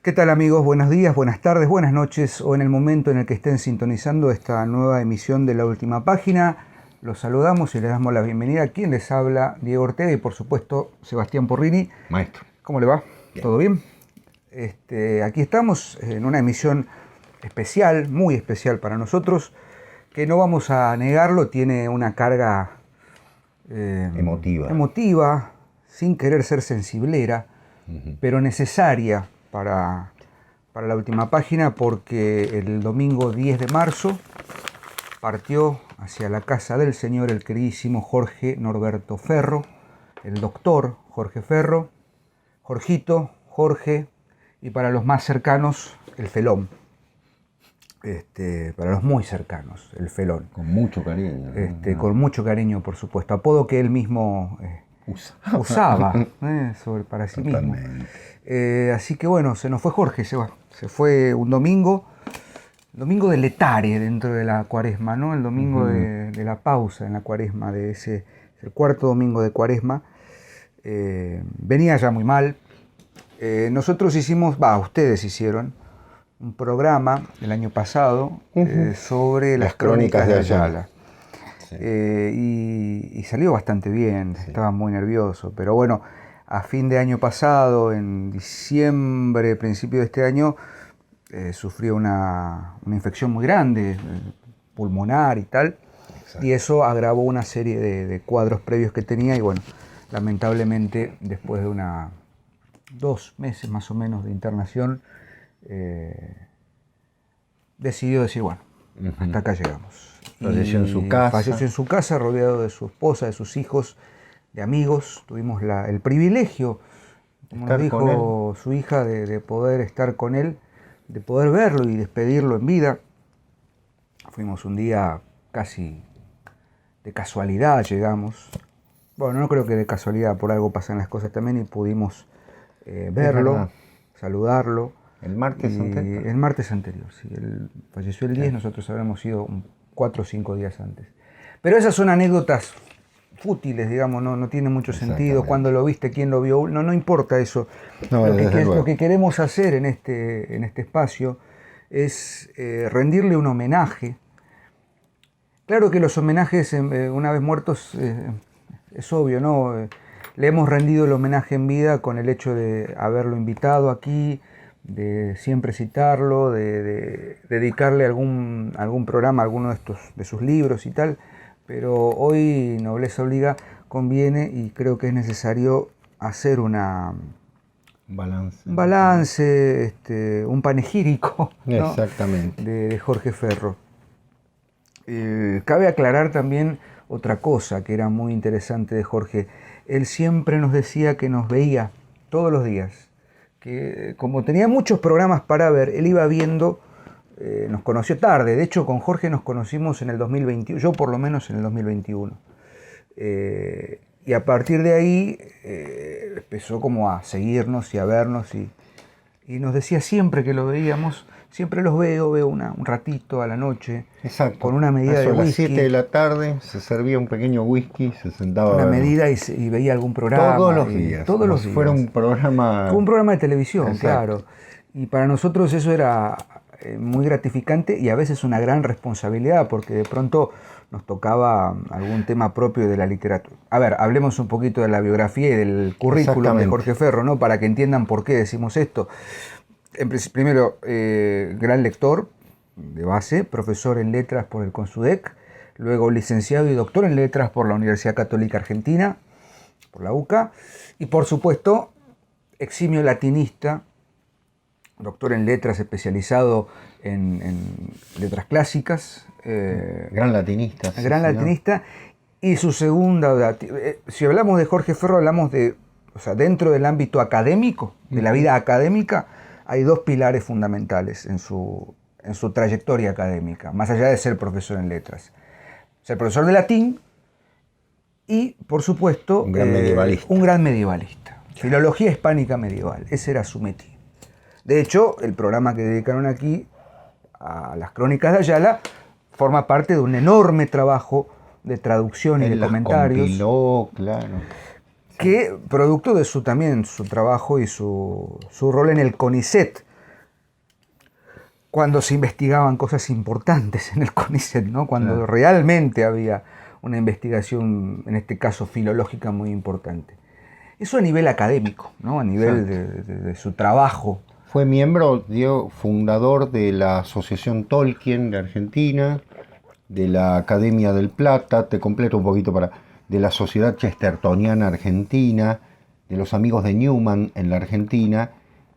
¿Qué tal amigos? Buenos días, buenas tardes, buenas noches o en el momento en el que estén sintonizando esta nueva emisión de La Última Página. Los saludamos y les damos la bienvenida. Quien les habla, Diego Ortega y por supuesto Sebastián Porrini. Maestro. ¿Cómo le va? Bien. ¿Todo bien? Aquí estamos en una emisión especial, muy especial para nosotros, que no vamos a negarlo, tiene una carga emotiva, sin querer ser sensiblera, pero necesaria para La Última Página, porque el domingo 10 de marzo partió hacia la casa del Señor el queridísimo Jorge Norberto Ferro, el doctor Jorge Ferro, Jorgito, Jorge, y para los más cercanos, el Felón. Para los muy cercanos, el Felón. Con mucho cariño. Con mucho cariño, por supuesto. Apodo que él mismo usaba para sí mismo. Así que bueno, se nos fue Jorge, se fue un domingo de letare dentro de la cuaresma, ¿no? El domingo de la pausa en la cuaresma, el cuarto domingo de cuaresma. Venía ya muy mal. Nosotros ustedes hicieron un programa el año pasado sobre las crónicas de Ayala. Sí. Y salió bastante bien, sí. Estaba muy nervioso, pero bueno, a fin de año pasado, en diciembre, principio de este año, sufrió una infección muy grande, pulmonar y tal. Exacto. Y eso agravó una serie de cuadros previos que tenía y bueno, lamentablemente después de 2 meses más o menos de internación, decidió decir, bueno, hasta acá llegamos. Falleció en su casa. Falleció en su casa, rodeado de su esposa, de sus hijos, de amigos. Tuvimos el privilegio, como nos dijo su hija, de poder estar con él, de poder verlo y despedirlo en vida. Fuimos un día casi de casualidad, llegamos. Bueno, no creo que de casualidad, por algo pasan las cosas también y pudimos verlo, saludarlo. ¿El martes anterior? El martes anterior, sí. Él falleció el 10, nosotros habremos ido 4 o 5 días antes. Pero esas son anécdotas fútiles, digamos, no tiene mucho sentido. Cuándo lo viste, quién lo vio, no importa eso. No, lo que queremos hacer en este espacio es rendirle un homenaje. Claro que los homenajes, una vez muertos, es obvio, ¿no? Le hemos rendido el homenaje en vida con el hecho de haberlo invitado aquí, de siempre citarlo, de dedicarle algún programa a alguno de sus libros y tal, pero hoy Nobleza Obliga conviene y creo que es necesario hacer un balance, un panegírico, ¿no? Exactamente. de Jorge Ferro. Cabe aclarar también otra cosa que era muy interesante de Jorge. Él siempre nos decía que nos veía todos los días, que como tenía muchos programas para ver, él iba viendo, nos conoció tarde. De hecho, con Jorge nos conocimos en el 2021, yo por lo menos en el 2021. Y a partir de ahí empezó como a seguirnos y a vernos y nos decía siempre que lo veíamos, siempre los veo un ratito a la noche. Exacto. Con una medida de whisky. A las 7 de la tarde se servía un pequeño whisky, se sentaba. Una medida y veía algún programa. Todos los días. Todos los días. Fuera un programa. Un programa de televisión, exacto. Claro. Y para nosotros eso era muy gratificante y a veces una gran responsabilidad porque de pronto nos tocaba algún tema propio de la literatura. A ver, hablemos un poquito de la biografía y del currículum de Jorge Ferro, ¿no? Para que entiendan por qué decimos esto. Primero, gran lector de base, profesor en letras por el CONSUDEC, luego licenciado y doctor en letras por la Universidad Católica Argentina, por la UCA, y por supuesto, eximio latinista, doctor en letras especializado en letras clásicas. Gran latinista. Gran latinista. Y su segunda, si hablamos de Jorge Ferro, hablamos de, dentro del ámbito académico, de la vida académica, hay 2 pilares fundamentales en su trayectoria académica, más allá de ser profesor en letras. Ser profesor de latín y, por supuesto, un gran medievalista. Filología hispánica medieval, ese era su métier. De hecho, el programa que dedicaron aquí a las crónicas de Ayala forma parte de un enorme trabajo de traducción y de comentarios. Compiló, claro. Que producto de su trabajo y su rol en el CONICET, cuando se investigaban cosas importantes en el CONICET, ¿no? Cuando realmente había una investigación, en este caso filológica, muy importante. Eso a nivel académico, ¿no? A nivel de su trabajo. Fue miembro, fundador de la Asociación Tolkien de Argentina, de la Academia del Plata, te completo un poquito de la Sociedad Chestertoniana Argentina, de los Amigos de Newman en la Argentina,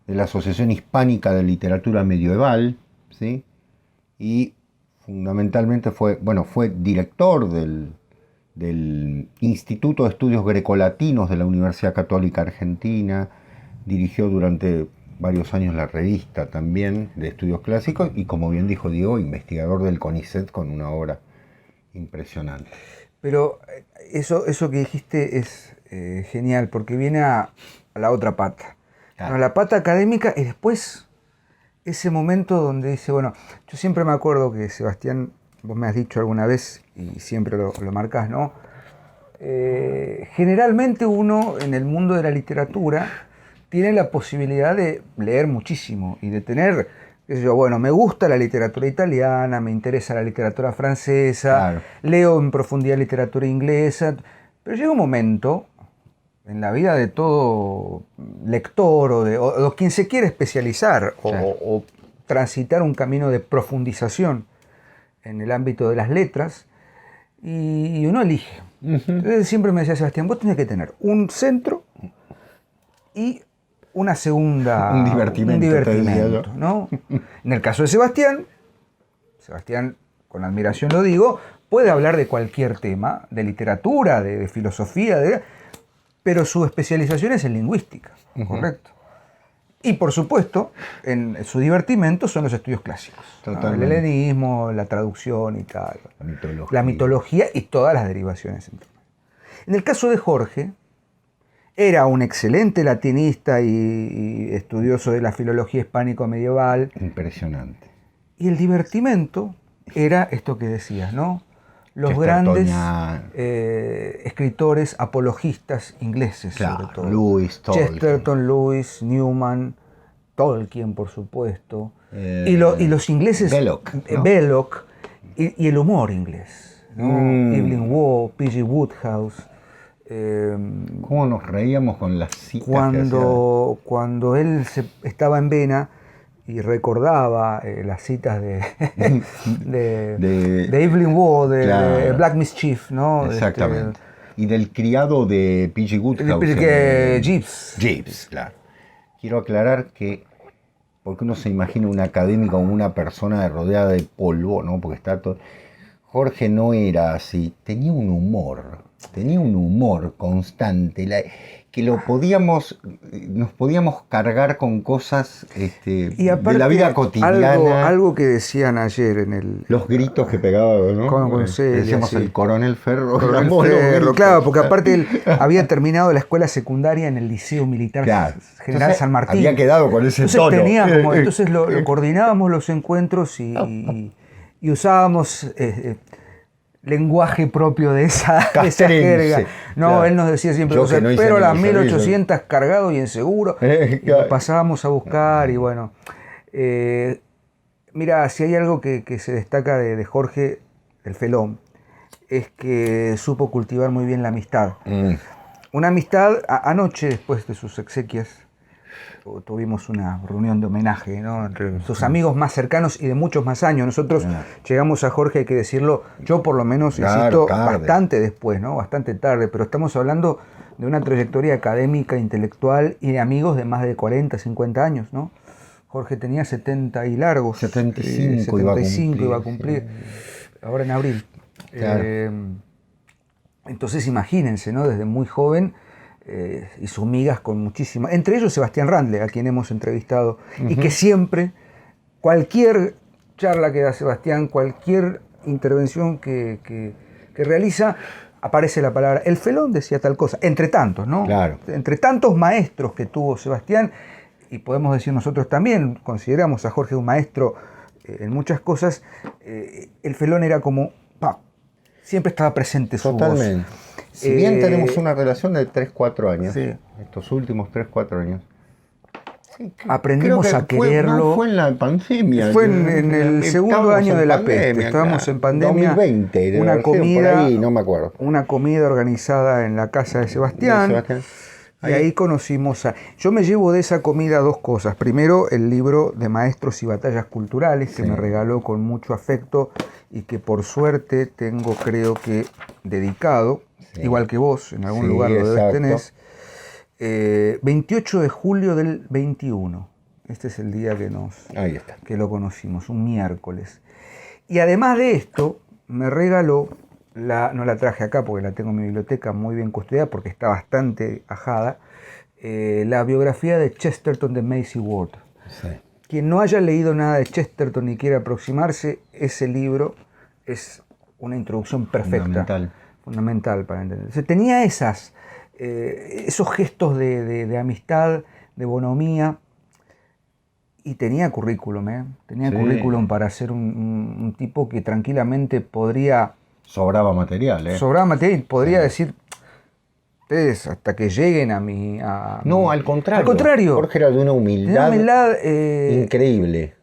de la Asociación Hispánica de Literatura Medieval, ¿sí? Y fundamentalmente fue director del Instituto de Estudios Grecolatinos de la Universidad Católica Argentina, dirigió durante varios años la revista también de estudios clásicos y, como bien dijo Diego, investigador del CONICET con una obra impresionante. Pero eso que dijiste es genial, porque viene a la otra pata. Claro. La pata académica y después ese momento donde dice, bueno, yo siempre me acuerdo que Sebastián, vos me has dicho alguna vez y siempre lo marcás, ¿no? Generalmente uno en el mundo de la literatura tiene la posibilidad de leer muchísimo y de tener, qué sé yo, bueno, me gusta la literatura italiana, me interesa la literatura francesa, claro, leo en profundidad literatura inglesa, pero llega un momento en la vida de todo lector o quien se quiere especializar, claro, o transitar un camino de profundización en el ámbito de las letras, y uno elige. Entonces siempre me decía Sebastián, vos tenés que tener un centro y una segunda, un divertimento, ¿no? En el caso de Sebastián, con admiración lo digo, puede hablar de cualquier tema, de literatura, de filosofía, pero su especialización es en lingüística, ¿correcto? Y por supuesto, en su divertimento son los estudios clásicos, ¿no? El helenismo, la traducción y tal, la mitología y todas las derivaciones. En el caso de Jorge, era un excelente latinista y estudioso de la filología hispánico-medieval. Impresionante. Y el divertimento era esto que decías, ¿no? Los grandes escritores apologistas ingleses, claro, sobre todo. Lewis, Chesterton, Lewis, Newman, Tolkien, por supuesto. Y los ingleses, Belloc, ¿no? Belloc y el humor inglés, ¿no? Evelyn Waugh, P.G. Wodehouse. ¿Cómo nos reíamos con las citas cuando él estaba en Vena y recordaba las citas de Evelyn Waugh, claro, de Black Mischief, ¿no? Exactamente. Y del criado de P.G. Wodehouse. Jeeves, claro. Quiero aclarar que, porque uno se imagina un académico como una persona rodeada de polvo, ¿no? Porque está todo... Jorge no era así, tenía un humor constante, que nos podíamos cargar con cosas y aparte, de la vida cotidiana. Algo que decían ayer en el... Los gritos que pegaba, ¿no? Con Celia, decíamos sí. El coronel Ferro. Claro, porque aparte él había terminado la escuela secundaria en el Liceo Militar, claro, General San Martín. Había quedado con ese tono. Entonces lo coordinábamos los encuentros y usábamos lenguaje propio de esa jerga. No, claro. Él nos decía siempre, pero las 1800 cargado y en seguro. Y lo pasábamos a buscar y bueno. Mira, si hay algo que se destaca de Jorge, el Felón, es que supo cultivar muy bien la amistad. Una amistad, anoche después de sus exequias, tuvimos una reunión de homenaje, ¿no? Entre sus amigos más cercanos y de muchos más años. Nosotros llegamos a Jorge, hay que decirlo, yo por lo menos, insisto, bastante después, ¿no? Bastante tarde, pero estamos hablando de una trayectoria académica, intelectual y de amigos de más de 40, 50 años, ¿no? Jorge tenía 70 y largos. 75 iba a cumplir. Sí. Ahora en abril. Claro. Entonces imagínense, ¿no? Desde muy joven hizo migas con muchísimas, entre ellos Sebastián Randle, a quien hemos entrevistado, y que siempre, cualquier charla que da Sebastián, cualquier intervención que realiza, aparece la palabra, el Felón decía tal cosa, entre tantos, ¿no? Claro. Entre tantos maestros que tuvo Sebastián, y podemos decir nosotros también, consideramos a Jorge un maestro en muchas cosas, el Felón era como, siempre estaba presente su Totalmente. voz. Si bien tenemos una relación de 3-4 años, sí, estos últimos 3-4 años, aprendimos a quererlo. No fue en la pandemia. Fue en el segundo año de la peste. Estábamos en pandemia. 2020, una comida, por ahí, no me acuerdo. Una comida organizada en la casa de Sebastián. Y ahí conocimos a... Yo me llevo de esa comida dos cosas. Primero, el libro de Maestros y Batallas Culturales, que me regaló con mucho afecto y que por suerte tengo, creo que, dedicado, igual que vos, en algún lugar lo debes tener. 28 de julio del 21. Este es el día que lo conocimos, un miércoles. Y además de esto, me regaló... no la traje acá porque la tengo en mi biblioteca muy bien custodiada porque está bastante ajada, la biografía de Chesterton de Maisie Ward. Sí. Quien no haya leído nada de Chesterton y quiera aproximarse, ese libro es una introducción perfecta. Fundamental para entender. O sea, tenía esos gestos de amistad, de bonomía, y tenía currículum, tenía currículum para ser un tipo que tranquilamente podría... Sobraba material, Sobraba material, podría decir, ustedes hasta que lleguen a mi... No, al contrario. Al contrario. Jorge era de una humildad, increíble.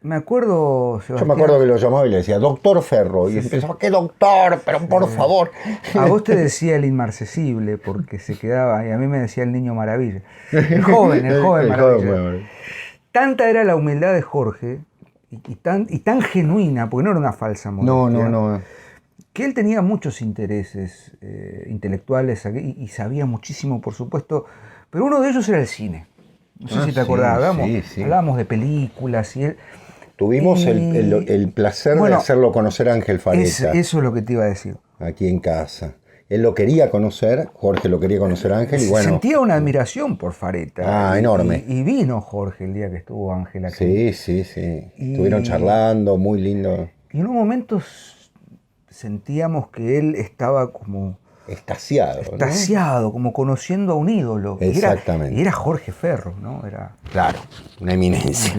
Me acuerdo, Sebastián, yo me acuerdo que lo llamaba y le decía, doctor Ferro, y empezaba, ¿qué doctor? Pero por favor. A vos te decía el inmarcesible, porque se quedaba, y a mí me decía el niño maravilla. El joven maravilla. Tanta era la humildad de Jorge, y tan genuina, porque no era una falsa modestia. No. Que él tenía muchos intereses intelectuales y sabía muchísimo, por supuesto, pero uno de ellos era el cine. No sé si te acordás, hablábamos de películas y él... Tuvimos el placer de hacerlo conocer a Ángel Fareta. Eso es lo que te iba a decir. Aquí en casa. Él lo quería conocer, Jorge lo quería conocer a Ángel y bueno... Sentía una admiración por Fareta. Enorme. Y vino Jorge el día que estuvo Ángel aquí. Sí. Estuvieron charlando, muy lindo. Y en un momento sentíamos que él estaba como... Extasiado, como conociendo a un ídolo. Exactamente. Y era Jorge Ferro, ¿no? Claro, una eminencia.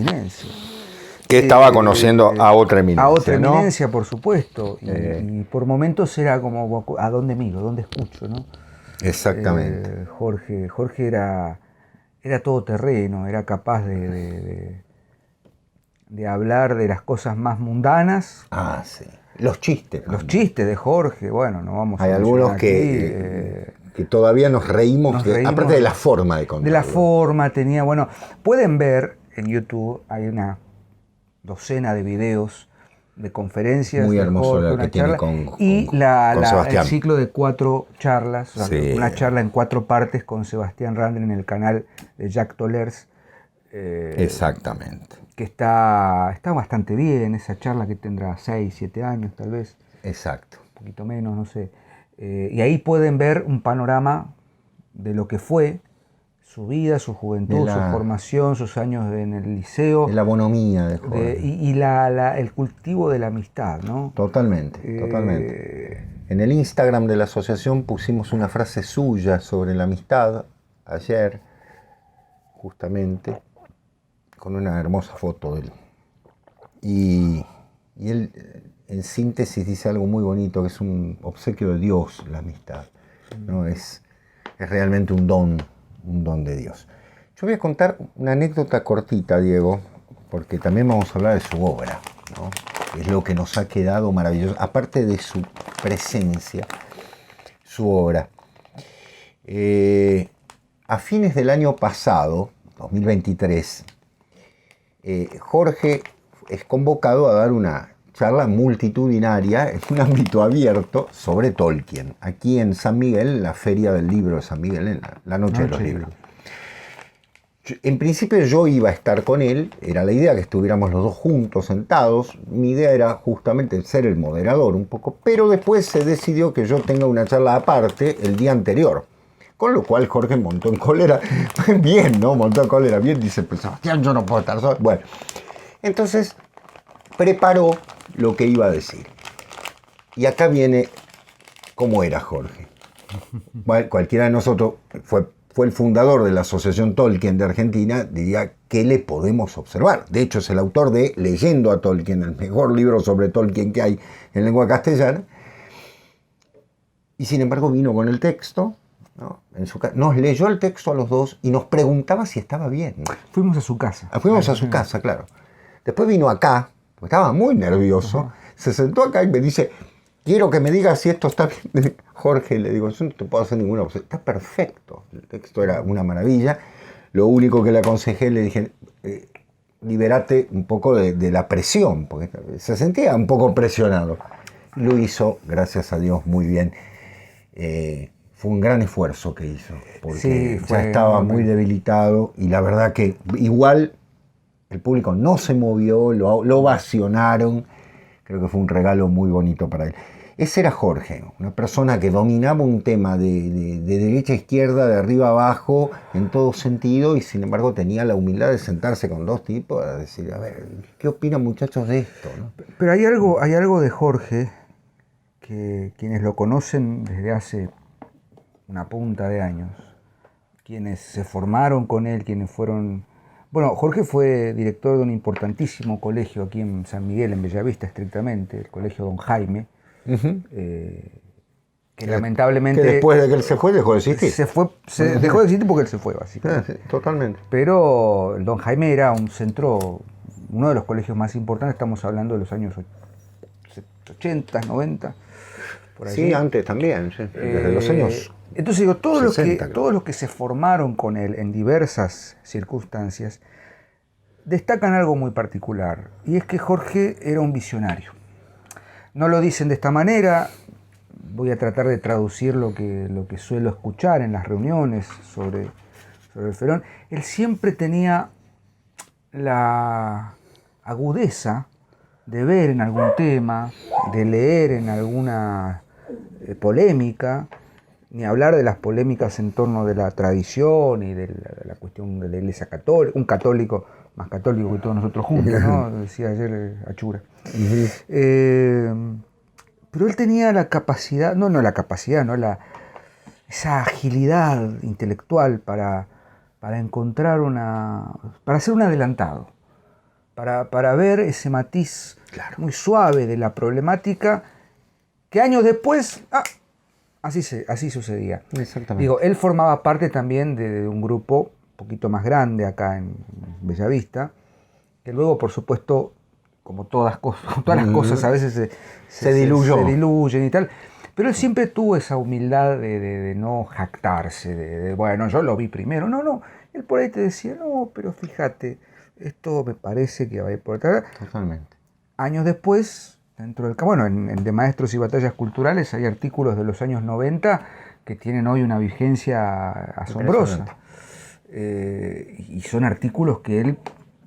Que estaba conociendo a otra eminencia. A otra eminencia, por supuesto. Y por momentos era como, ¿a dónde miro? ¿Dónde escucho? ¿No? Exactamente. Jorge era todoterreno, era capaz de hablar de las cosas más mundanas. Sí. Los chistes. Los chistes de Jorge, bueno, no vamos a... Hay algunos que todavía nos reímos, aparte de la forma de contarlo. De la forma, pueden ver en YouTube, hay una docena de videos de conferencias. Muy hermoso Jorge, lo que tiene con el ciclo de 4 charlas, una charla en 4 partes con Sebastián Randle en el canal de Jack Tollers. Exactamente. Que está bastante bien, esa charla que tendrá 6, 7 años tal vez. Exacto. Un poquito menos, no sé. Y ahí pueden ver un panorama de lo que fue su vida, su juventud, su formación, sus años en el liceo. De la bonomía de Jorge. Y el cultivo de la amistad, ¿no? Totalmente. En el Instagram de la asociación pusimos una frase suya sobre la amistad ayer, justamente, con una hermosa foto de él. Y él, en síntesis, dice algo muy bonito, que es un obsequio de Dios, la amistad, ¿no? Es realmente un don de Dios. Yo voy a contar una anécdota cortita, Diego, porque también vamos a hablar de su obra, ¿no? Es lo que nos ha quedado maravilloso, aparte de su presencia, su obra. A fines del año pasado, 2023, Jorge es convocado a dar una charla multitudinaria en un ámbito abierto sobre Tolkien, aquí en San Miguel, la Feria del Libro de San Miguel, en la Noche de los Libros. En principio yo iba a estar con él, era la idea que estuviéramos los dos juntos, sentados. Mi idea era justamente ser el moderador un poco, pero después se decidió que yo tenga una charla aparte el día anterior. Con lo cual Jorge montó en cólera, bien, ¿no? Montó en cólera, bien, dice, pues Sebastián, yo no puedo estar solo. Bueno, entonces preparó lo que iba a decir. Y acá viene cómo era Jorge. Bueno, cualquiera de nosotros fue el fundador de la Asociación Tolkien de Argentina, diría, ¿qué le podemos observar? De hecho, es el autor de Leyendo a Tolkien, el mejor libro sobre Tolkien que hay en lengua castellana. Y sin embargo vino con el texto, ¿no? Nos leyó el texto a los dos y nos preguntaba si estaba bien. Fuimos a su casa. Fuimos a su casa, claro. Después vino acá, porque estaba muy nervioso, uh-huh. Se sentó acá y me dice, quiero que me digas si esto está bien. Jorge, le digo, yo no te puedo hacer ninguna observación. Está perfecto. El texto era una maravilla. Lo único que le aconsejé, le dije, liberate un poco de la presión, porque se sentía un poco presionado. Lo hizo, gracias a Dios, muy bien. Fue un gran esfuerzo que hizo, porque ya estaba muy debilitado y la verdad que igual el público no se movió, lo ovacionaron. Creo que fue un regalo muy bonito para él. Ese era Jorge, una persona que dominaba un tema de derecha a izquierda, de arriba a abajo, en todo sentido, y sin embargo tenía la humildad de sentarse con dos tipos a decir, a ver, ¿qué opinan muchachos de esto? ¿No? Pero hay algo de Jorge que quienes lo conocen desde hace una punta de años, quienes se formaron con él, quienes fueron... Bueno, Jorge fue director de un importantísimo colegio aquí en San Miguel, en Bellavista estrictamente, el colegio Don Jaime, uh-huh. Que lamentablemente... Que después de que él se fue, dejó de existir. Dejó de existir porque él se fue, básicamente. Sí, totalmente. Pero el Don Jaime era un centro, uno de los colegios más importantes, estamos hablando de los años 80, 90, por allí. Sí, antes también, sí, desde los años... Entonces digo, todos los que se formaron con él en diversas circunstancias destacan algo muy particular, y es que Jorge era un visionario. No lo dicen de esta manera, voy a tratar de traducir lo que suelo escuchar en las reuniones sobre el Ferón. Él siempre tenía la agudeza de ver en algún tema, de leer en alguna polémica, ni hablar de las polémicas en torno de la tradición y de la cuestión de la Iglesia católica, un católico más católico que todos nosotros juntos, ¿no? Decía ayer Achura. Uh-huh. Pero él tenía la capacidad, esa agilidad intelectual para encontrar para ser un adelantado, para ver ese matiz muy suave de la problemática que años después... Así sucedía. Exactamente. Digo, él formaba parte también de un grupo un poquito más grande acá en Bellavista, que luego, por supuesto, como todas las cosas a veces se diluyen y tal, pero él siempre tuvo esa humildad de no jactarse, bueno, yo lo vi primero. No, él por ahí te decía, no, pero fíjate, esto me parece que va a ir por atrás. Totalmente. Años después... en De Maestros y Batallas Culturales hay artículos de los años 90 que tienen hoy una vigencia asombrosa. Y son artículos que él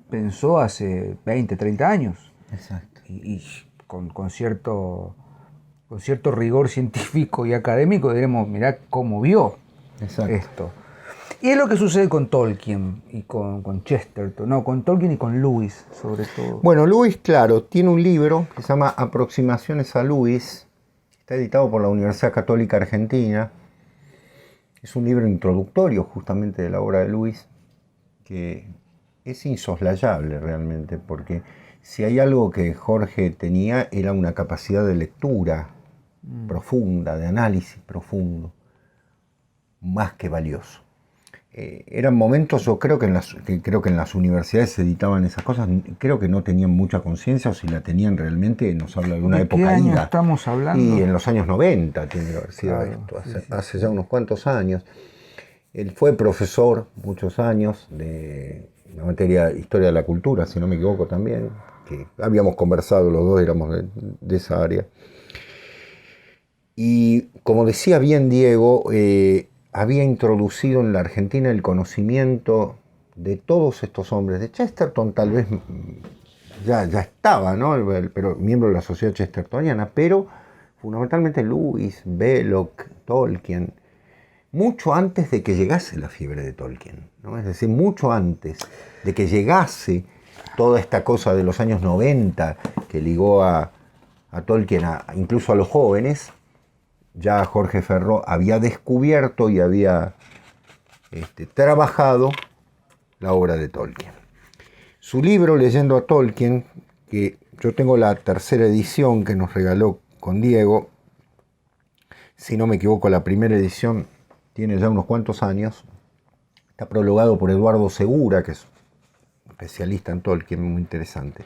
pensó hace 20, 30 años. Exacto. Y con cierto rigor científico y académico diremos, mirá cómo vio esto. Y es lo que sucede con Tolkien y con Chesterton, con Tolkien y con Lewis, sobre todo. Bueno, Lewis, claro, tiene un libro que se llama Aproximaciones a Lewis, está editado por la Universidad Católica Argentina. Es un libro introductorio justamente de la obra de Lewis, que es insoslayable realmente, porque si hay algo que Jorge tenía era una capacidad de lectura profunda, de análisis profundo, más que valioso. Eran momentos, yo creo que en las universidades se editaban esas cosas, creo que no tenían mucha conciencia, o si la tenían realmente, nos habla de una época ¿De qué año ida. estamos hablando? Y en los años 90 tiene que haber sido esto, hace ya unos cuantos años. Él fue profesor muchos años de la materia Historia de la Cultura, si no me equivoco también, que habíamos conversado, los dos éramos de esa área. Y como decía bien Diego, había introducido en la Argentina el conocimiento de todos estos hombres. De Chesterton tal vez ya estaba, ¿no? Pero miembro de la sociedad chestertoniana, pero fundamentalmente Lewis, Belloc, Tolkien, mucho antes de que llegase la fiebre de Tolkien, ¿no? Es decir, mucho antes de que llegase toda esta cosa de los años 90 que ligó a Tolkien, incluso a los jóvenes. Ya Jorge Ferró había descubierto y había trabajado la obra de Tolkien. Su libro, Leyendo a Tolkien, que yo tengo la tercera edición que nos regaló con Diego, si no me equivoco la primera edición tiene ya unos cuantos años. Está prologado por Eduardo Segura, que es especialista en Tolkien, muy interesante.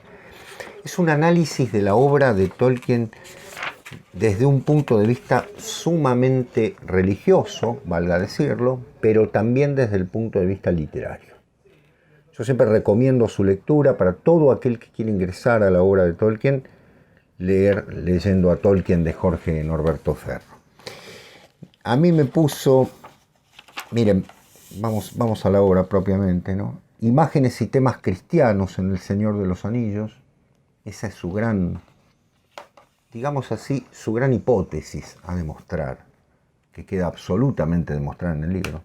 Es un análisis de la obra de Tolkien desde un punto de vista sumamente religioso, valga decirlo, pero también desde el punto de vista literario. Yo siempre recomiendo su lectura para todo aquel que quiere ingresar a la obra de Tolkien, leer Leyendo a Tolkien de Jorge Norberto Ferro. A mí me puso, miren, vamos a la obra propiamente, ¿no? Imágenes y temas cristianos en El Señor de los Anillos. Esa es su gran, digamos así, su gran hipótesis a demostrar, que queda absolutamente demostrada en el libro.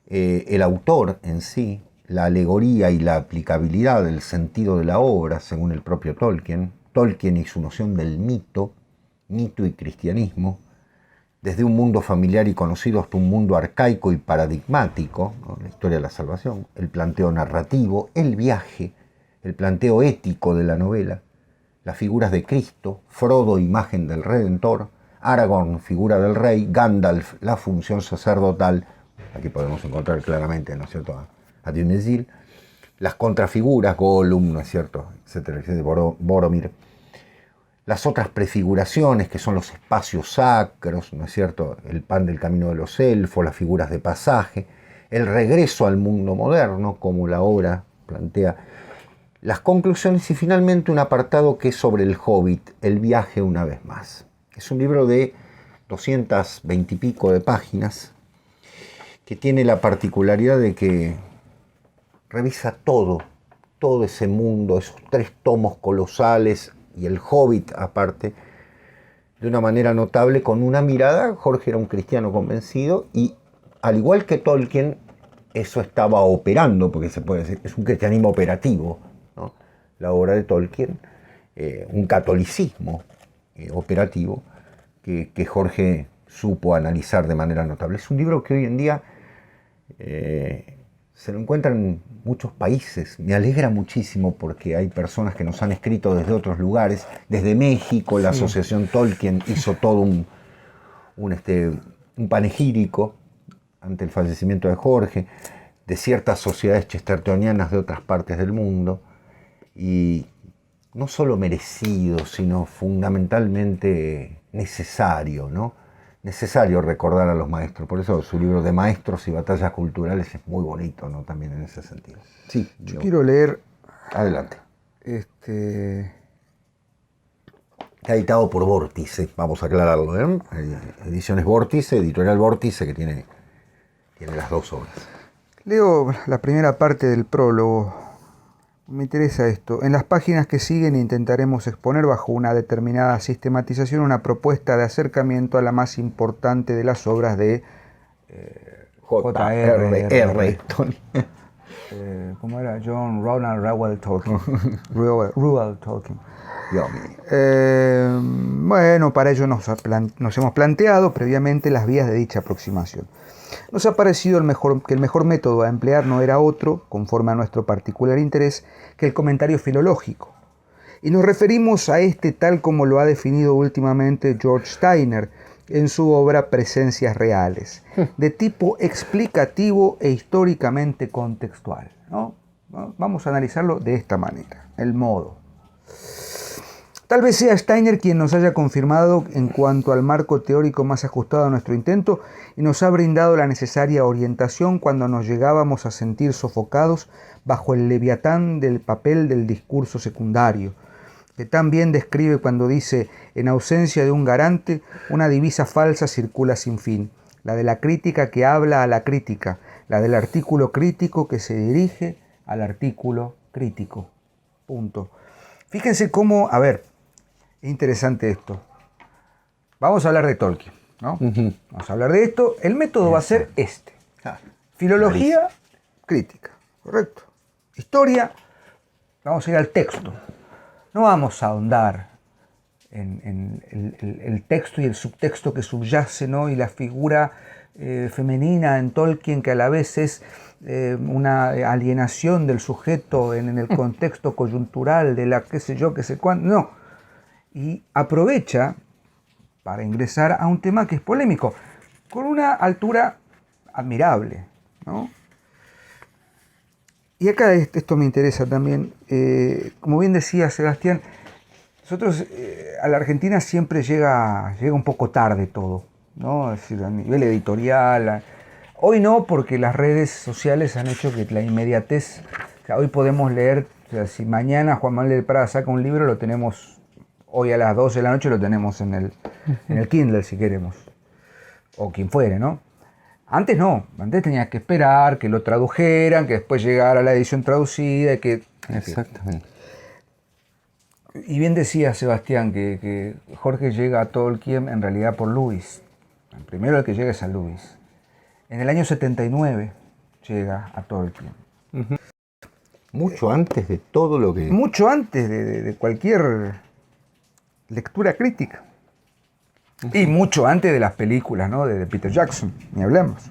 El autor en sí, la alegoría y la aplicabilidad del sentido de la obra, según el propio Tolkien y su noción del mito y cristianismo, desde un mundo familiar y conocido hasta un mundo arcaico y paradigmático, ¿no? La historia de la salvación, el planteo narrativo, el viaje, el planteo ético de la novela, las figuras de Cristo, Frodo, imagen del Redentor, Aragorn, figura del rey, Gandalf, la función sacerdotal, aquí podemos encontrar claramente, ¿no es cierto?, a Dinezil, las contrafiguras, Gollum, ¿no es cierto?, etcétera, etcétera, Boromir, las otras prefiguraciones que son los espacios sacros, ¿no es cierto?, el pan del camino de los elfos, las figuras de pasaje, el regreso al mundo moderno, como la obra plantea, las conclusiones y finalmente un apartado que es sobre el Hobbit, el viaje una vez más. Es un libro de 220 y pico de páginas que tiene la particularidad de que revisa todo ese mundo, esos 3 tomos colosales y el Hobbit aparte, de una manera notable, con una mirada. Jorge era un cristiano convencido y, al igual que Tolkien, eso estaba operando, porque se puede decir, es un cristianismo operativo, ¿no? La obra de Tolkien, un catolicismo operativo que Jorge supo analizar de manera notable. Es un libro que hoy en día se lo encuentra en muchos países. Me alegra muchísimo porque hay personas que nos han escrito desde otros lugares, desde México. La Asociación Tolkien hizo todo un panegírico ante el fallecimiento de Jorge, de ciertas sociedades chestertonianas de otras partes del mundo, y no solo merecido, sino fundamentalmente necesario, ¿no? Necesario recordar a los maestros. Por eso su libro de Maestros y Batallas Culturales es muy bonito, ¿no?, también en ese sentido. Sí, yo quiero leer... Adelante. Está editado por Vórtice, vamos a aclararlo, ¿eh? Ediciones Vórtice, editorial Vórtice, que tiene las 2 obras. Leo la primera parte del prólogo. Me interesa esto. En las páginas que siguen intentaremos exponer bajo una determinada sistematización una propuesta de acercamiento a la más importante de las obras de J.R.R. ¿Cómo era? John Ronald Reuel Tolkien. Reuel Tolkien. Bueno, para ello nos hemos planteado previamente las vías de dicha aproximación. Nos ha parecido que el mejor método a emplear no era otro, conforme a nuestro particular interés, que el comentario filológico. Y nos referimos a este tal como lo ha definido últimamente George Steiner en su obra Presencias Reales, de tipo explicativo e históricamente contextual, ¿no? Vamos a analizarlo de esta manera, el modo. Tal vez sea Steiner quien nos haya confirmado en cuanto al marco teórico más ajustado a nuestro intento y nos ha brindado la necesaria orientación cuando nos llegábamos a sentir sofocados bajo el leviatán del papel del discurso secundario, que tan bien describe cuando dice: en ausencia de un garante, una divisa falsa circula sin fin, la de la crítica que habla a la crítica, la del artículo crítico que se dirige al artículo crítico. Punto. Fíjense cómo, a ver, es interesante esto. Vamos a hablar de Tolkien, ¿no? Vamos a hablar de esto. El método va a ser este. Filología crítica, ¿correcto? Historia, vamos a ir al texto. No vamos a ahondar en el texto y el subtexto que subyace, ¿no? Y la figura femenina en Tolkien, que a la vez es una alienación del sujeto en el contexto coyuntural de la qué sé yo, qué sé cuándo. No. Y aprovecha para ingresar a un tema que es polémico. con una altura admirable, ¿no? Y acá esto me interesa también. Como bien decía Sebastián, nosotros a la Argentina siempre llega un poco tarde todo, ¿no? Es decir, a nivel editorial. Hoy no, porque las redes sociales han hecho que la inmediatez, o sea, hoy podemos leer, o sea, si mañana Juan Manuel del Prada saca un libro, lo tenemos hoy a las 12 de la noche, lo tenemos en el Kindle si queremos, o quien fuere, ¿no? Antes no, antes tenías que esperar que lo tradujeran, que después llegara la edición traducida, que... Exactamente. Y bien decía Sebastián que Jorge llega a Tolkien en realidad por Lewis. Primero el que llega es a Lewis. En el año 79 llega a Tolkien. Mucho antes de todo lo que... Mucho antes de cualquier lectura crítica. Y mucho antes de las películas, ¿no? de Peter Jackson, ni hablamos.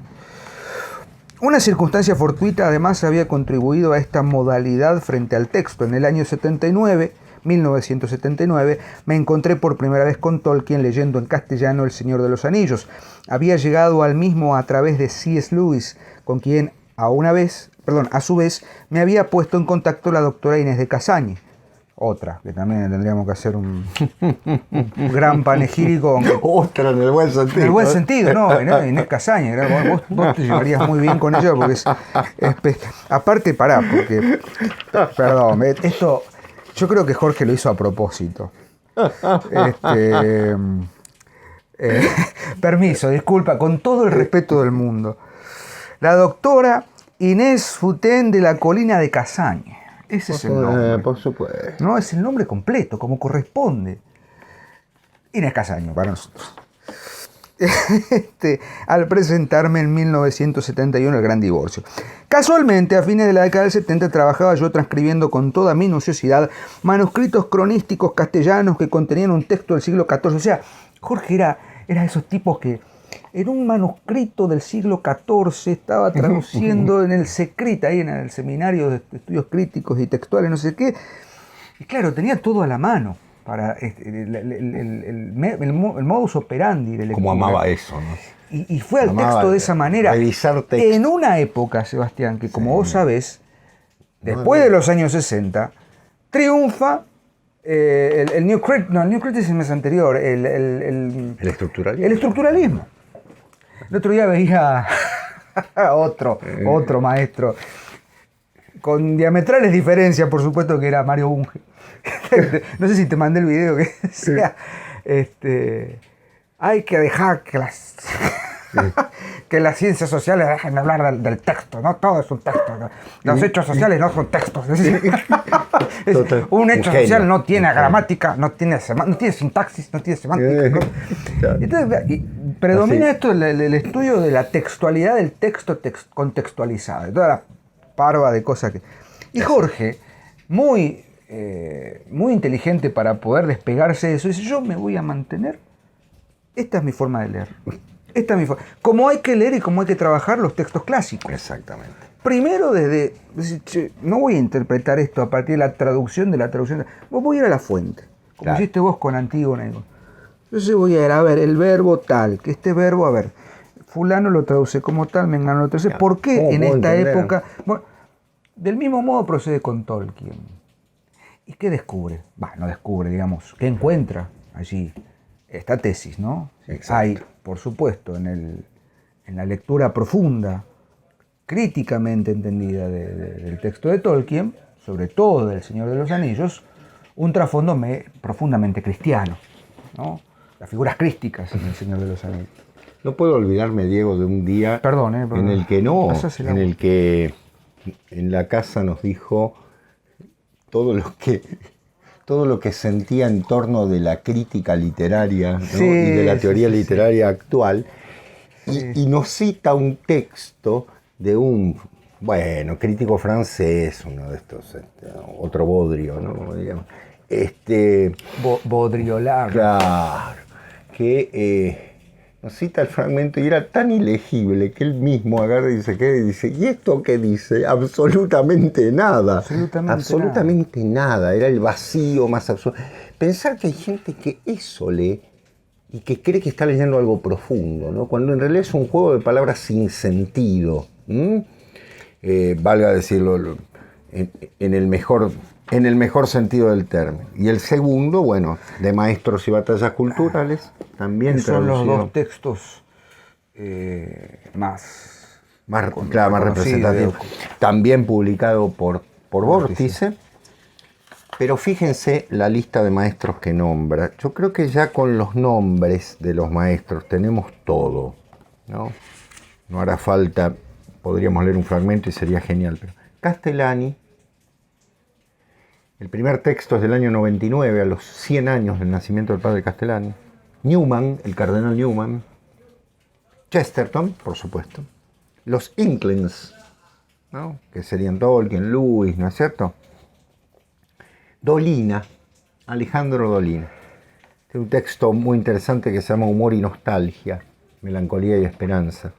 Una circunstancia fortuita además había contribuido a esta modalidad frente al texto. En el año 1979, me encontré por primera vez con Tolkien leyendo en castellano El Señor de los Anillos. Había llegado al mismo a través de C.S. Lewis, con quien a su vez me había puesto en contacto la doctora Inés de Casañi. Otra, que también tendríamos que hacer un gran panegírico. Otra en el buen sentido. En el buen sentido, no, Inés Casaña. Vos te llevarías muy bien con ella porque aparte, porque... Perdón, esto... Yo creo que Jorge lo hizo a propósito. Permiso, disculpa, con todo el respeto del mundo. La doctora Inés Futén de la Colina de Casaña. Ese es el nombre. Por supuesto. No, es el nombre completo, como corresponde. Inés Casaño, para nosotros. Al presentarme en 1971 El Gran Divorcio. Casualmente, a fines de la década del 70, trabajaba yo transcribiendo con toda minuciosidad manuscritos cronísticos castellanos que contenían un texto del siglo XIV. O sea, Jorge era de esos tipos que en un manuscrito del siglo XIV estaba traduciendo en el SECRIT, ahí en el Seminario de Estudios Críticos y Textuales, no sé qué. Y claro, tenía todo a la mano para el modus operandi de lectura. Como amaba eso, ¿no? Y fue al texto de esa manera. Revisar texto. En una época, Sebastián, que como vos sabés, después de los años 60, triunfa el New Criticism es anterior, el estructuralismo. El estructuralismo. El otro día veía otro maestro, con diametrales diferencias, por supuesto, que era Mario Bunge. No sé si te mandé el video que decía, hay que dejar que las ciencias sociales dejen de hablar del texto, no todo es un texto. Los hechos sociales no son textos. Un hecho social no tiene gramática, no tiene sintaxis, no tiene semántica. Entonces, predomina esto el estudio de la textualidad del texto contextualizado, de toda la parva de cosas que... Y Jorge, muy inteligente para poder despegarse de eso, dice, yo me voy a mantener, esta es mi forma de leer. Esta es mi forma. Como hay que leer y como hay que trabajar los textos clásicos. Exactamente. Primero no voy a interpretar esto a partir de la traducción, voy a ir a la fuente, como hiciste vos con Antígona. Entonces voy a ir a ver el verbo tal, que este verbo, a ver, fulano lo traduce como tal, mengano lo traduce. ¿Por qué en esta época? Bueno, del mismo modo procede con Tolkien. ¿Y qué descubre? No descubre, digamos, ¿qué encuentra allí? Esta tesis, ¿no? Exacto. Hay, por supuesto, en la lectura profunda, críticamente entendida del texto de Tolkien, sobre todo del Señor de los Anillos, un trasfondo profundamente cristiano, ¿no? Las figuras crísticas en el Señor de los Anillos. No puedo olvidarme, Diego, de un día perdón. en el que en la casa nos dijo todo lo que sentía en torno de la crítica literaria, ¿no? Sí, y de la teoría literaria actual, Sí. y nos cita un texto de un, crítico francés, uno de estos, otro Baudrillard, ¿no? Digamos, Baudrillard. Claro, que nos cita el fragmento y era tan ilegible que él mismo agarra y dice, ¿y esto qué dice? Absolutamente nada. Absolutamente nada. Era el vacío más absoluto. Pensar que hay gente que eso lee y que cree que está leyendo algo profundo, ¿no? Cuando en realidad es un juego de palabras sin sentido. Valga decirlo en el mejor sentido del término. Y el segundo, bueno, de Maestros y Batallas Culturales, también son los traducido. dos textos más representativos. También publicado por Vórtice. Pero fíjense la lista de maestros que nombra. Yo creo que ya con los nombres de los maestros tenemos todo, ¿no? No hará falta, podríamos leer un fragmento y sería genial. Pero Castellani, el primer texto es del año 99, a los 100 años del nacimiento del padre Castellani. Newman, el cardenal Newman. Chesterton, por supuesto. Los Inklings, ¿no? Que serían Tolkien, Lewis, ¿no es cierto? Dolina, Alejandro Dolina. Tiene un texto muy interesante que se llama Humor y Nostalgia, Melancolía y Esperanza.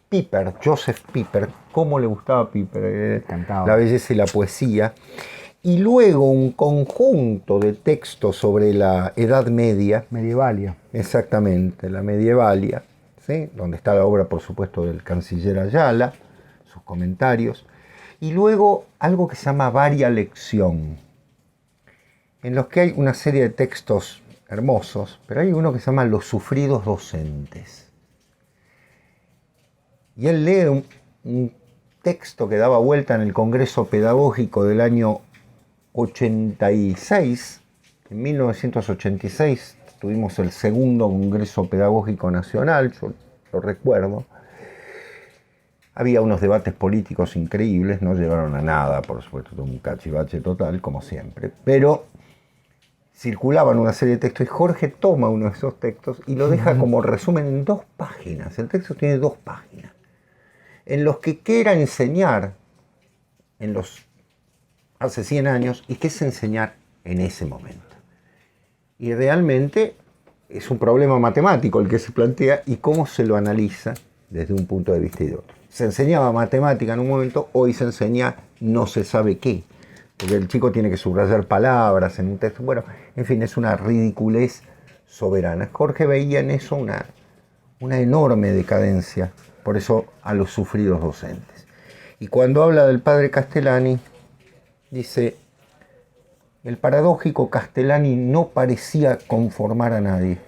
Piper, Joseph Piper, cómo le gustaba a Piper, la belleza y la poesía. Y luego un conjunto de textos sobre la Edad Media. Medievalia. Exactamente, la Medievalia, ¿sí? Donde está la obra, por supuesto, del canciller Ayala, sus comentarios. Y luego algo que se llama Varia Lección, en los que hay una serie de textos hermosos, pero hay uno que se llama Los Sufridos Docentes. Y él lee un texto que daba vuelta en el Congreso Pedagógico del año 86. En 1986 tuvimos el segundo Congreso Pedagógico Nacional, yo lo recuerdo. Había unos debates políticos increíbles, no llegaron a nada, por supuesto, un cachivache total, como siempre, pero circulaban una serie de textos y Jorge toma uno de esos textos y lo deja como resumen en 2 páginas. El texto tiene 2 páginas, en los que quiera enseñar hace 100 años y qué es enseñar en ese momento. Y realmente es un problema matemático el que se plantea y cómo se lo analiza desde un punto de vista y de otro. Se enseñaba matemática en un momento, hoy se enseña no se sabe qué. Porque el chico tiene que subrayar palabras en un texto. Bueno, en fin, es una ridiculez soberana. Jorge veía en eso una enorme decadencia, por eso a los sufridos docentes. Y cuando habla del padre Castellani, dice, el paradójico Castellani no parecía conformar a nadie.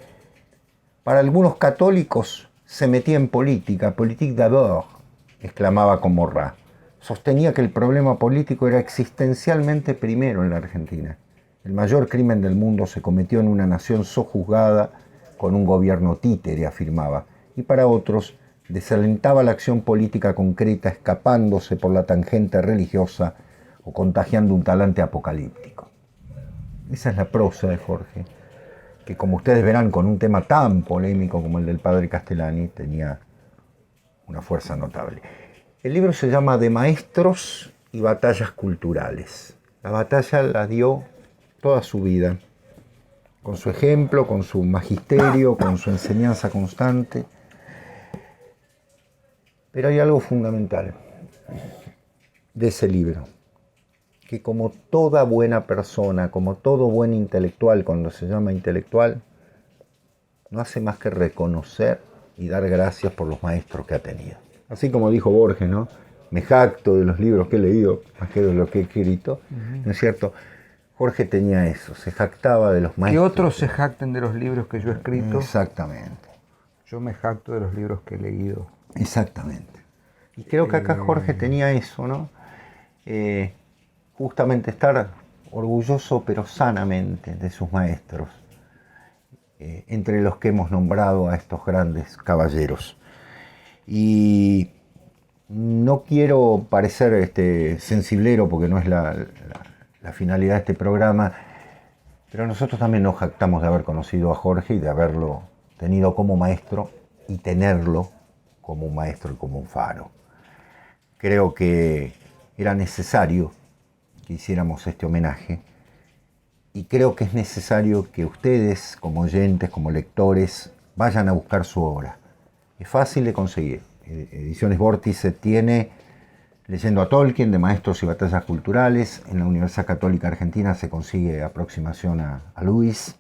Para algunos católicos se metía en política, politique d'abord, exclamaba con Morrat. Sostenía que el problema político era existencialmente primero en la Argentina. El mayor crimen del mundo se cometió en una nación sojuzgada con un gobierno títere, afirmaba. Y para otros, desalentaba la acción política concreta escapándose por la tangente religiosa o contagiando un talante apocalíptico. Esa es la prosa de Jorge, que como ustedes verán con un tema tan polémico como el del padre Castellani, tenía una fuerza notable. El libro se llama De Maestros y Batallas Culturales. La batalla la dio toda su vida, con su ejemplo, con su magisterio, con su enseñanza constante. Pero hay algo fundamental de ese libro, que como toda buena persona, como todo buen intelectual, cuando se llama intelectual, no hace más que reconocer y dar gracias por los maestros que ha tenido. Así como dijo Borges, ¿no? Me jacto de los libros que he leído, más que de lo que he escrito, ¿no es cierto? Jorge tenía eso, se jactaba de los maestros. Que otros se jacten de los libros que yo he escrito. Exactamente. Yo me jacto de los libros que he leído. Exactamente. Y creo que acá Jorge tenía eso, ¿no? Justamente estar orgulloso, pero sanamente, de sus maestros, entre los que hemos nombrado a estos grandes caballeros. Y no quiero parecer sensiblero, porque no es la finalidad de este programa, pero nosotros también nos jactamos de haber conocido a Jorge y de haberlo tenido como maestro y tenerlo como un maestro y como un faro. Creo que era necesario que hiciéramos este homenaje y creo que es necesario que ustedes, como oyentes, como lectores, vayan a buscar su obra. Es fácil de conseguir. Ediciones Vórtice tiene Leyendo a Tolkien, de Maestros y Batallas Culturales. En la Universidad Católica Argentina se consigue Aproximación a Lewis.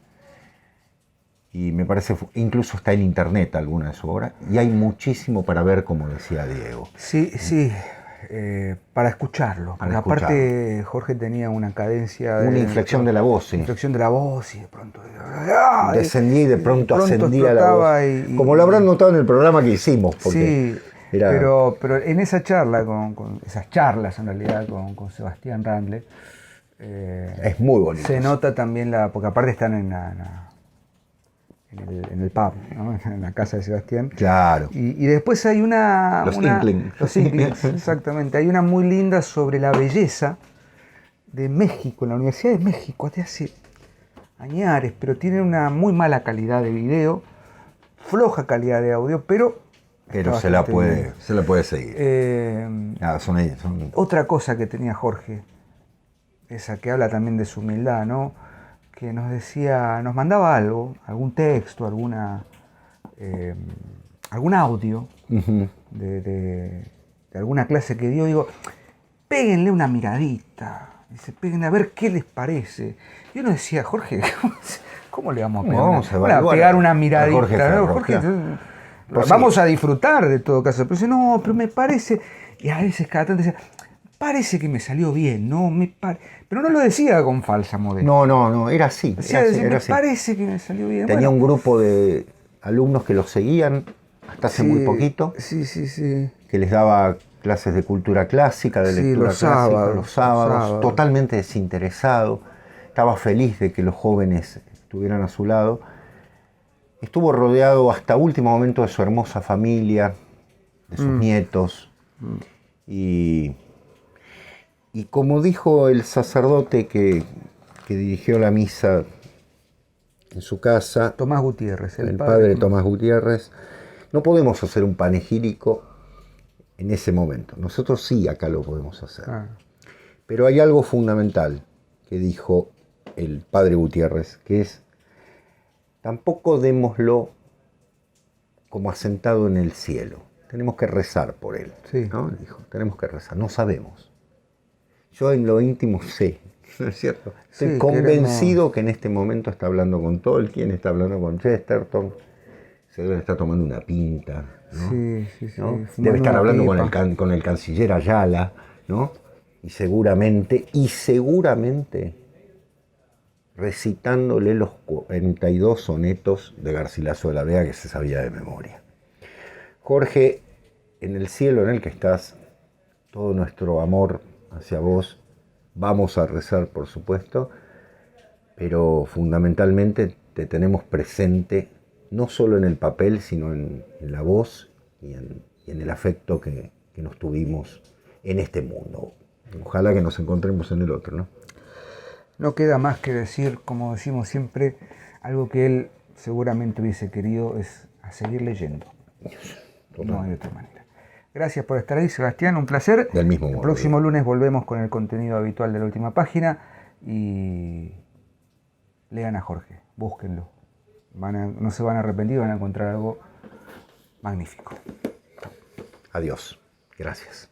Y me parece, incluso está en internet alguna de sus obras, y hay muchísimo para ver, como decía Diego. Sí, sí, para escucharlo. Para aparte, Jorge tenía una cadencia... Una inflexión de la voz, sí. Inflexión de la voz y de pronto... Descendía y de pronto ascendía la voz. Como lo y, habrán notado en el programa que hicimos. Sí, pero en esa charla, con esas charlas en realidad con Sebastián Randle, es muy bonito. Se nota también porque aparte están en el pub, ¿no? En la casa de Sebastián. Claro. Y después hay Los Inklings. Los Inklings, exactamente. Hay una muy linda sobre la belleza de México, en la Universidad de México, de hace añares, pero tiene una muy mala calidad de video, floja calidad de audio, pero se la puede seguir. Son... Otra cosa que tenía Jorge, esa que habla también de su humildad, ¿no? Que nos decía, nos mandaba algo, algún texto, algún audio de alguna clase que dio. Digo, péguenle una miradita, dice, péguenle a ver qué les parece. Y uno decía, Jorge, ¿cómo le vamos a pegar? Pegar una miradita, ¿no? Jorge, vamos a disfrutar de todo caso. Pero dice, no, pero me parece, y a veces cada tanto decía, parece que me salió bien, ¿no? Pero no lo decía con falsa modestia. No, era así. Me parece que me salió bien. Tenía un grupo de alumnos que los seguían hasta hace muy poquito. Sí. Que les daba clases de cultura clásica, de lectura clásica, los sábados, totalmente desinteresado. Estaba feliz de que los jóvenes estuvieran a su lado. Estuvo rodeado hasta último momento de su hermosa familia, de sus nietos. Y como dijo el sacerdote que dirigió la misa en su casa, Tomás Gutiérrez, el padre Tomás Gutiérrez, no podemos hacer un panegírico en ese momento. Nosotros sí acá lo podemos hacer. Pero hay algo fundamental que dijo el padre Gutiérrez, que es, tampoco démoslo como asentado en el cielo. Tenemos que rezar por él. Sí. ¿No? Dijo, tenemos que rezar. No sabemos. Yo en lo íntimo sé, ¿no es cierto? Estoy convencido que en este momento está hablando con Tolkien, está hablando con Chesterton, se debe estar tomando una pinta, ¿no? Sí. ¿No? Debe estar hablando con el canciller Ayala, ¿no? Y seguramente recitándole los 42 sonetos de Garcilaso de la Vega que se sabía de memoria. Jorge, en el cielo en el que estás, todo nuestro amor hacia vos, vamos a rezar, por supuesto, pero fundamentalmente te tenemos presente, no solo en el papel, sino en la voz y en el afecto que nos tuvimos en este mundo. Ojalá que nos encontremos en el otro, ¿no? No queda más que decir, como decimos siempre, algo que él seguramente hubiese querido, es a seguir leyendo. No hay otra manera. Gracias por estar ahí, Sebastián, un placer. Del mismo modo. El próximo lunes volvemos con el contenido habitual de La Última Página y lean a Jorge, búsquenlo. No se van a arrepentir, van a encontrar algo magnífico. Adiós. Gracias.